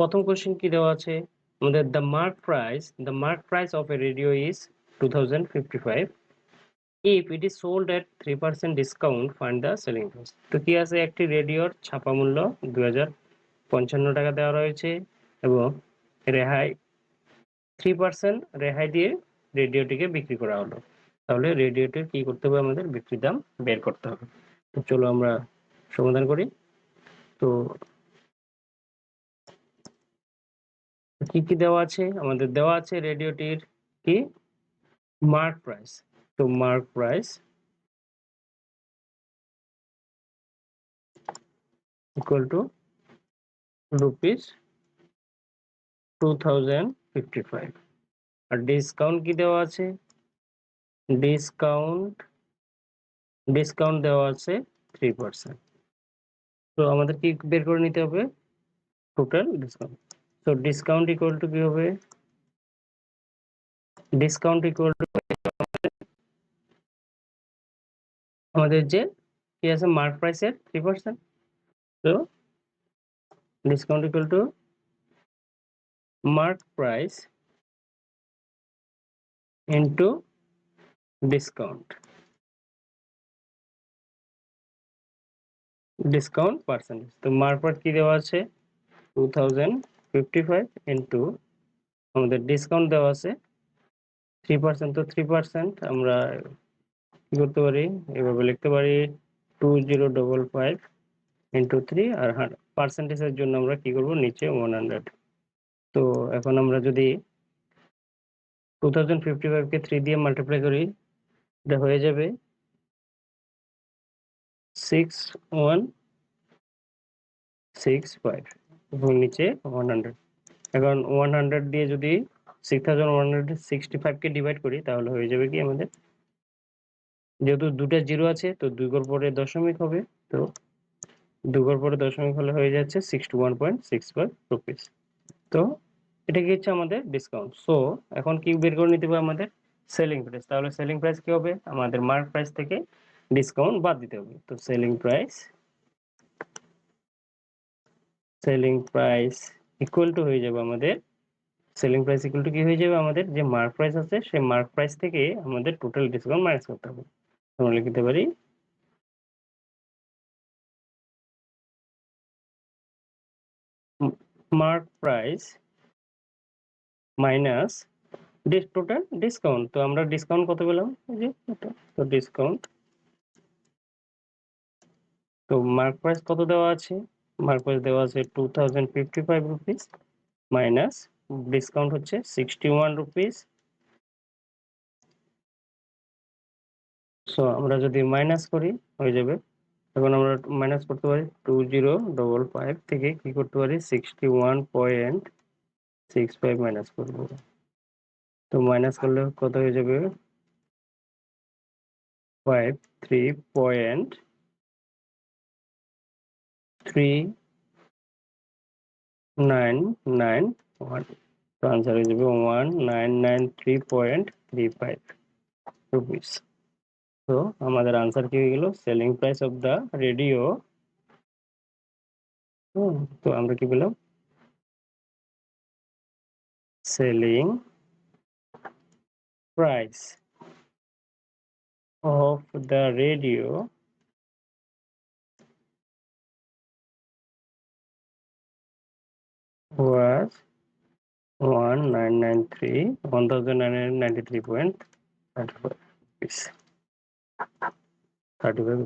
প্রথম কোশ্চেন কি দেওয়া আছে আমাদের the mark price of a radio is 2055 if it is sold at 3% discount find the selling price। তো কি আছে একটি রেডিওর ছাপা মূল্য 2055 টাকা দেওয়া রয়েছে এবং রেহাই 3% রেহাই দিয়ে রেডিওটিকে বিক্রি করা হলো। তাহলে রেডিওটির কি করতে হবে আমাদের বিক্রি দাম বের করতে হবে। তো চলো আমরা সমাধান করি। তো কি কি দেওয়া আছে আমাদের দেওয়া আছে রেডিওটির কি মার্ক প্রাইস। তো mark price equal to rupees 2055 আর ডিসকাউন্ট কি দেওয়া আছে ডিসকাউন্ট দেওয়া আছে 3%। তো আমাদের কি বের করে নিতে হবে টোটাল ডিসকাউন্ট। তো ডিসকাউন্ট ইকুয়াল টু কি হবে ডিসকাউন্ট ইকুয়াল টু আমাদের যে কি আছে মার্ক প্রাইসের 3%। তো discount equal to mark price into discount percentage। তো mark price কি দেওয়া আছে 2055 into আমাদের ডিসকাউন্ট দেওয়া আছে 3%। তো 3% আমরা কি করতে পারি এভাবে লিখতে পারি 2055 into 3 আর পার্সেন্টেজের জন্য আমরা কি করব নিচে 100। তো এখন আমরা যদি 2055 কে 3 দিয়ে মাল্টিপ্লাই করি এটা হয়ে যাবে 6165 এবং নিচে 100। এখন 100 দিয়ে যদি 6165 কে ডিভাইড করি তাহলে হয়ে যাবে কি আমাদের যেহেতু দুটো জিরো আছে তো 2 ঘর পরে দশমিক হবে। তো 2 ঘর পরে দশমিক হলে হয়ে যাচ্ছে 61.65 রুপিস। তো এটা কি হচ্ছে আমাদের ডিসকাউন্ট। সো এখন কি বের করে নিতে হবে আমাদের সেলিং প্রাইস। তাহলে সেলিং প্রাইস কি হবে আমাদের মার্ক প্রাইস থেকে ডিসকাউন্ট বাদ দিতে হবে। তো সেলিং প্রাইস ইকুয়াল টু হয়ে যাবে আমাদের সেলিং প্রাইস ইকুয়াল টু কি হয়ে যাবে আমাদের যে মার্ক প্রাইস আছে সেই মার্ক প্রাইস থেকে আমাদের টোটাল ডিসকাউন্ট মাইনাস করতে হবে। আমরা লিখতে পারি mark price minus total discount. তো আমরা ডিসকাউন্ট কত পেলাম এই যে এটা। তো ডিসকাউন্ট তো মার্ক প্রাইস কত দেওয়া আছে মার্ক প্রাইস দেওয়া আছে 2055 রুপিস মাইনাস ডিসকাউন্ট হচ্ছে 61 রুপিস। সো আমরা যদি মাইনাস করি হয়ে যাবে এখন আমরা মাইনাস করতে পারি 2055 থেকে কি করতে পারি 61.65 মাইনাস করব। তো মাইনাস করলে কত হয়ে যাবে 53.3991। তো आंसर হয়ে যাবে 1993.35 রুপিস। তো আমাদের आंसर কি হয়ে গেল selling price of the radio. তো আমরা কি পেলাম selling price of the radio was 1993.35 rupees। 35